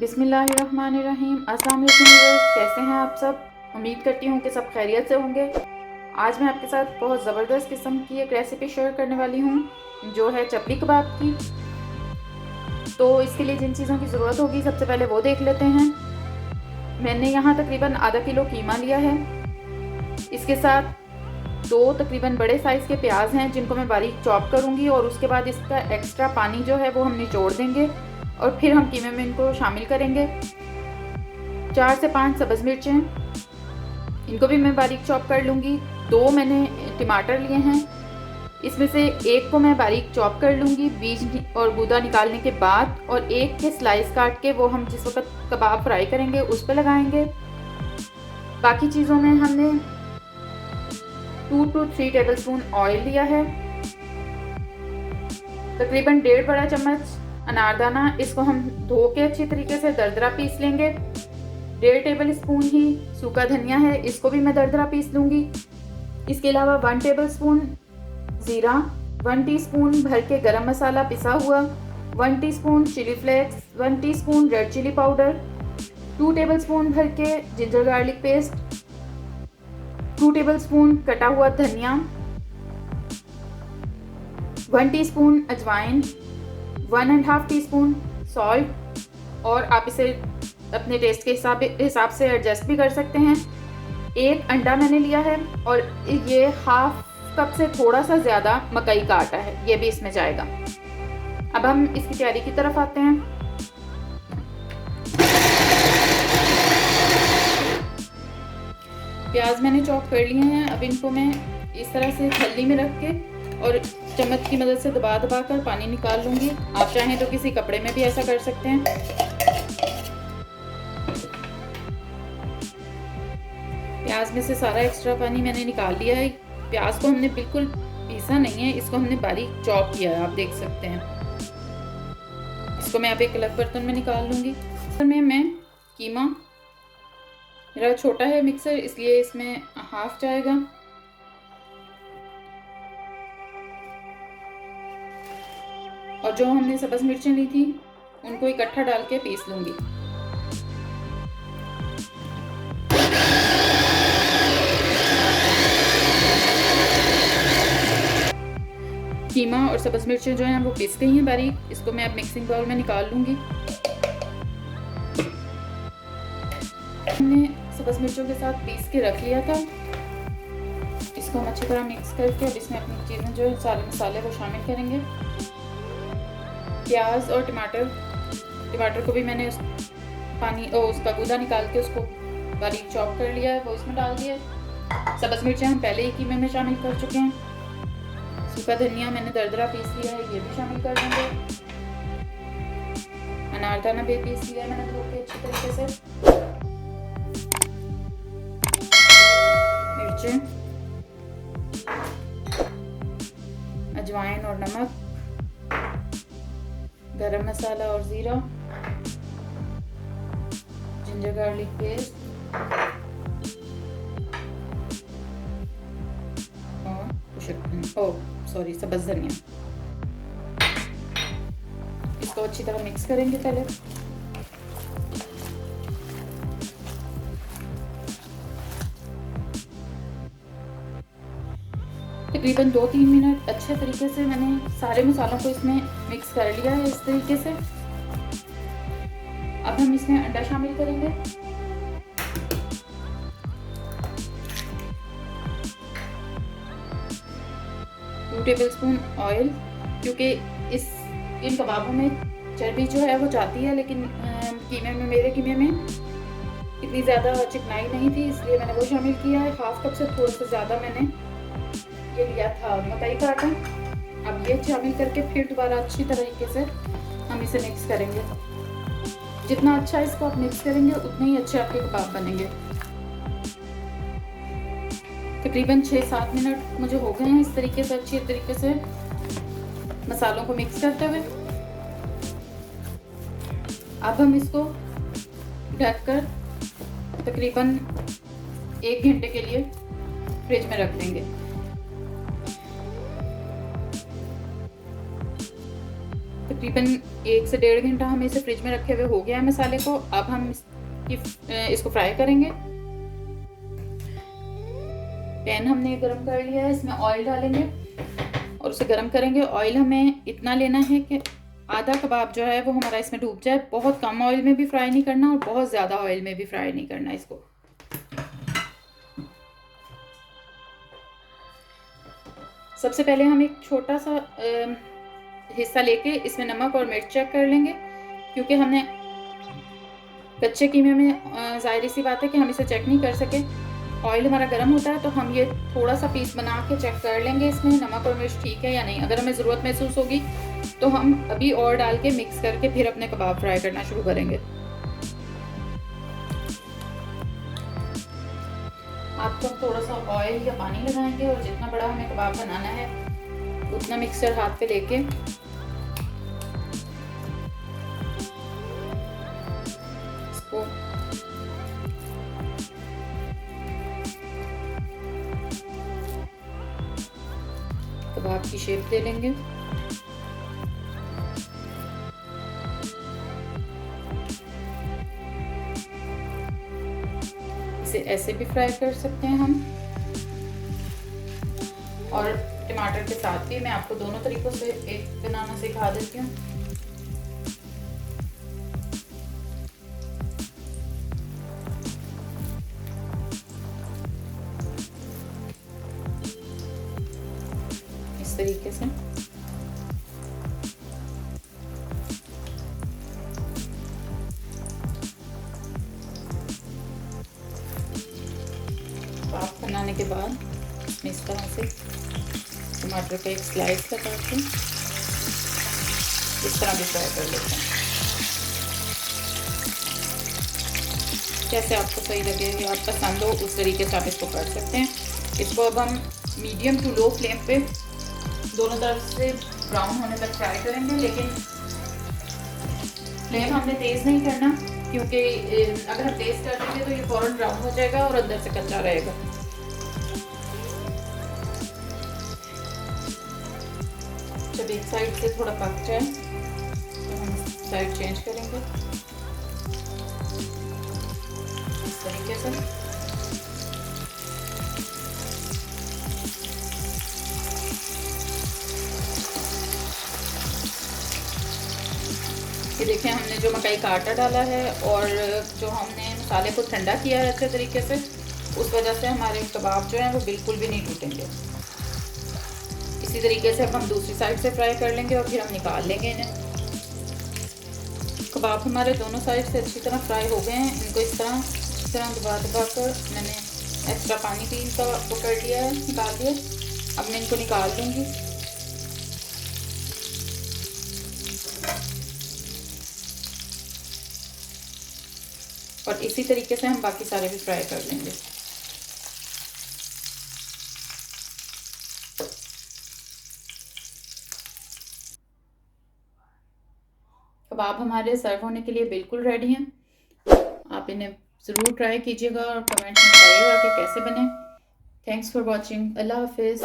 बिस्मिल्लाहिर्रहमानिर्रहीम। अस्सलाम वालेकुम व्यूअर्स, कैसे हैं आप सब। उम्मीद करती हूँ कि सब खैरियत से होंगे। आज मैं आपके साथ बहुत ज़बरदस्त किस्म की एक रेसिपी शेयर करने वाली हूँ, जो है चपली कबाब की। तो इसके लिए जिन चीज़ों की ज़रूरत होगी सबसे पहले वो देख लेते हैं। मैंने यहाँ तकरीबन आधा किलो कीमा लिया है। इसके साथ 2 तकरीबन बड़े साइज़ के प्याज हैं, जिनको मैं बारीक चॉप करूँगी और उसके बाद इसका एक्स्ट्रा पानी जो है वो हम निचोड़ देंगे और फिर हम कीमे में इनको शामिल करेंगे। 4 से 5 सब्ज़ मिर्चें, इनको भी मैं बारीक चॉप कर लूँगी। 2 मैंने टमाटर लिए हैं, इसमें से एक को मैं बारीक चॉप कर लूँगी बीज और गूदा निकालने के बाद, और एक के स्लाइस काट के वो हम जिस वक्त कबाब फ्राई करेंगे उस पर लगाएंगे। बाकी चीज़ों में हमने 2 to 3 टेबलस्पून ऑयल लिया है, तकरीबन 1.5 बड़ा चम्मच अनारदाना, इसको हम धो के अच्छी तरीके से दरदरा पीस लेंगे। 1.5 टेबल स्पून ही सूखा धनिया है, इसको भी मैं दरदरा पीस लूँगी। इसके अलावा 1 टेबल स्पून ज़ीरा, 1 टीस्पून भर के गरम मसाला पिसा हुआ, 1 teaspoon chilli flakes, 1 teaspoon red chilli powder, 2 tablespoon भर के ginger garlic paste, 2 tablespoon कटा हुआ धनिया, 1 टीस्पून अजवाइन, 1.5 टीस्पून सॉल्ट, और आप इसे अपने टेस्ट के हिसाब से एडजस्ट भी कर सकते हैं। 1 अंडा मैंने लिया है, और ये हाफ कप से थोड़ा सा ज़्यादा मकई का आटा है, ये भी इसमें जाएगा। अब हम इसकी तैयारी की तरफ आते हैं। प्याज मैंने चॉप कर लिए हैं। अब इनको मैं इस तरह से छलनी में रख के और चम्मच की मदद से दबा दबा कर पानी निकाल लूँगी। आप चाहें तो किसी कपड़े में भी ऐसा कर सकते हैं। प्याज में से सारा एक्स्ट्रा पानी मैंने निकाल लिया है। प्याज को हमने बिल्कुल पीसा नहीं है, इसको हमने बारीक चॉप किया है, आप देख सकते हैं। इसको मैं अब एक अलग बर्तन में निकाल लूँगी। में मैं कीमा, मेरा छोटा है मिक्सर, इसलिए इसमें हाफ जाएगा। और जो हमने सब्ज़ मिर्चें ली थी उनको इकट्ठा डाल के पीस लूँगी। कीमा और सब्ज़ मिर्चें जो हैं वो पीस गई हैं बारीक। इसको मैं अब मिक्सिंग बाउल में निकाल लूँगी। हमने सब्ज़ मिर्चों के साथ पीस के रख लिया था। इसको हम अच्छी तरह मिक्स करके अब इसमें अपनी चीज़ें जो सारे मसाले वो शामिल करेंगे। प्याज और टमाटर को भी मैंने उसका गूदा निकाल के उसको बारीक चॉप कर लिया है, वो इसमें डाल दिया। सब्ज़ मिर्चें हम पहले ही कीमे में शामिल कर चुके हैं। सूखा धनिया मैंने दरदरा पीस लिया है, ये भी शामिल कर देंगे। अनारदाना भी पीस लिया है मैंने धो के अच्छी तरीके से। मिर्चें, अजवाइन और नमक, गरम मसाला और ज़ीरा, जिंजर गार्लिक पेस्ट और सब्ज़ धनिया। इसको अच्छी तरह मिक्स करेंगे पहले। तकरीबन 2-3 मिनट अच्छे तरीके से मैंने सारे मसालों को इसमें मिक्स कर लिया है इस तरीके से। अब हम इसमें अंडा शामिल करेंगे। टू टेबलस्पून ऑयल, क्योंकि इन कबाबों में चर्बी जो है वो जाती है, लेकिन मेरे कीमे में इतनी ज़्यादा चिकनाई नहीं थी, इसलिए मैंने वो शामिल किया है। हाफ कप से थोड़ा सा ज़्यादा मैंने ये लिया था मकई का आटा। अब ये शामिल करके फिर दोबारा अच्छी तरीके से हम इसे मिक्स करेंगे। जितना अच्छा इसको आप मिक्स करेंगे उतने ही अच्छे आपके कबाब बनेंगे। तकरीबन 6-7 मिनट मुझे हो गए हैं इस तरीके से अच्छी तरीके से मसालों को मिक्स करते हुए। अब हम इसको ढककर तकरीबन 1 घंटे के लिए फ्रिज में रख देंगे। तकरीबन 1 से 1.5 घंटा हमें इसे फ्रिज में रखे हुए हो गया है मसाले को। अब हम इसको फ्राई करेंगे। पैन हमने गर्म कर लिया है, इसमें ऑयल डालेंगे और उसे गर्म करेंगे। ऑयल हमें इतना लेना है कि आधा कबाब जो है वो हमारा इसमें डूब जाए। बहुत कम ऑयल में भी फ्राई नहीं करना और बहुत ज़्यादा ऑयल में भी फ्राई नहीं करना इसको। सबसे पहले हम एक छोटा सा हिस्सा लेके इसमें नमक और मिर्च चेक कर लेंगे, क्योंकि हमने कच्चे कीमे में ज़ाहिर सी बात है कि हम इसे चेक नहीं कर सके। ऑयल हमारा गर्म होता है तो हम ये थोड़ा सा पीस बना के चेक कर लेंगे इसमें नमक और मिर्च ठीक है या नहीं। अगर हमें ज़रूरत महसूस होगी तो हम अभी और डाल के मिक्स करके फिर अपने कबाब फ्राई करना शुरू करेंगे। आपको थोड़ा सा ऑयल या पानी लगाएंगे और जितना बड़ा हमें कबाब बनाना है उतना मिक्सचर हाथ पे लेके इसको कबाब की शेप दे लेंगे। इसे ऐसे भी फ्राई कर सकते हैं हम, और टमाटर के साथ भी। मैं आपको दोनों तरीकों से एक बनाना सिखा देती हूँ। इस तरीके से कबाब बनाने के बाद इस तरह से टमाटर का एक स्लाइस लगा के इस तरह भी फ्राई कर लेते हैं। जैसे आपको सही लगे या आप पसंद हो उस तरीके से आप इसको कर सकते हैं। इसको अब हम मीडियम टू लो फ्लेम पे दोनों तरफ से ब्राउन होने तक फ्राई करेंगे, लेकिन फ्लेम हमने तेज़ नहीं करना, क्योंकि अगर हम तेज़ कर देंगे तो ये फ़ौरन ब्राउन हो जाएगा और अंदर से कच्चा रहेगा। जब एक साइड से थोड़ा पक जाए तो हम साइड चेंज करेंगे इस तरीके से। ये देखें, हमने जो मकई का आटा डाला है और जो हमने मसाले को ठंडा किया है अच्छे तरीके से, उस वजह से हमारे कबाब जो हैं वो बिल्कुल भी नहीं टूटेंगे। इसी तरीके से अब हम दूसरी साइड से फ्राई कर लेंगे और फिर हम निकाल लेंगे इन्हें। कबाब हमारे दोनों साइड से अच्छी तरह फ्राई हो गए हैं। इनको इस तरह दबा कर मैंने एक्स्ट्रा पानी भी इनका वो कर लिया है, निकाल दिया। अब मैं इनको निकाल दूँगी। और इसी तरीके से हम बाकी सारे भी फ्राई कर लेंगे। कबाब हमारे सर्व होने के लिए बिल्कुल रेडी हैं। आप इन्हें ज़रूर ट्राई कीजिएगा और कमेंट्स में बताइएगा कि कैसे बने। Thanks for watching. अल्लाह हाफिज़।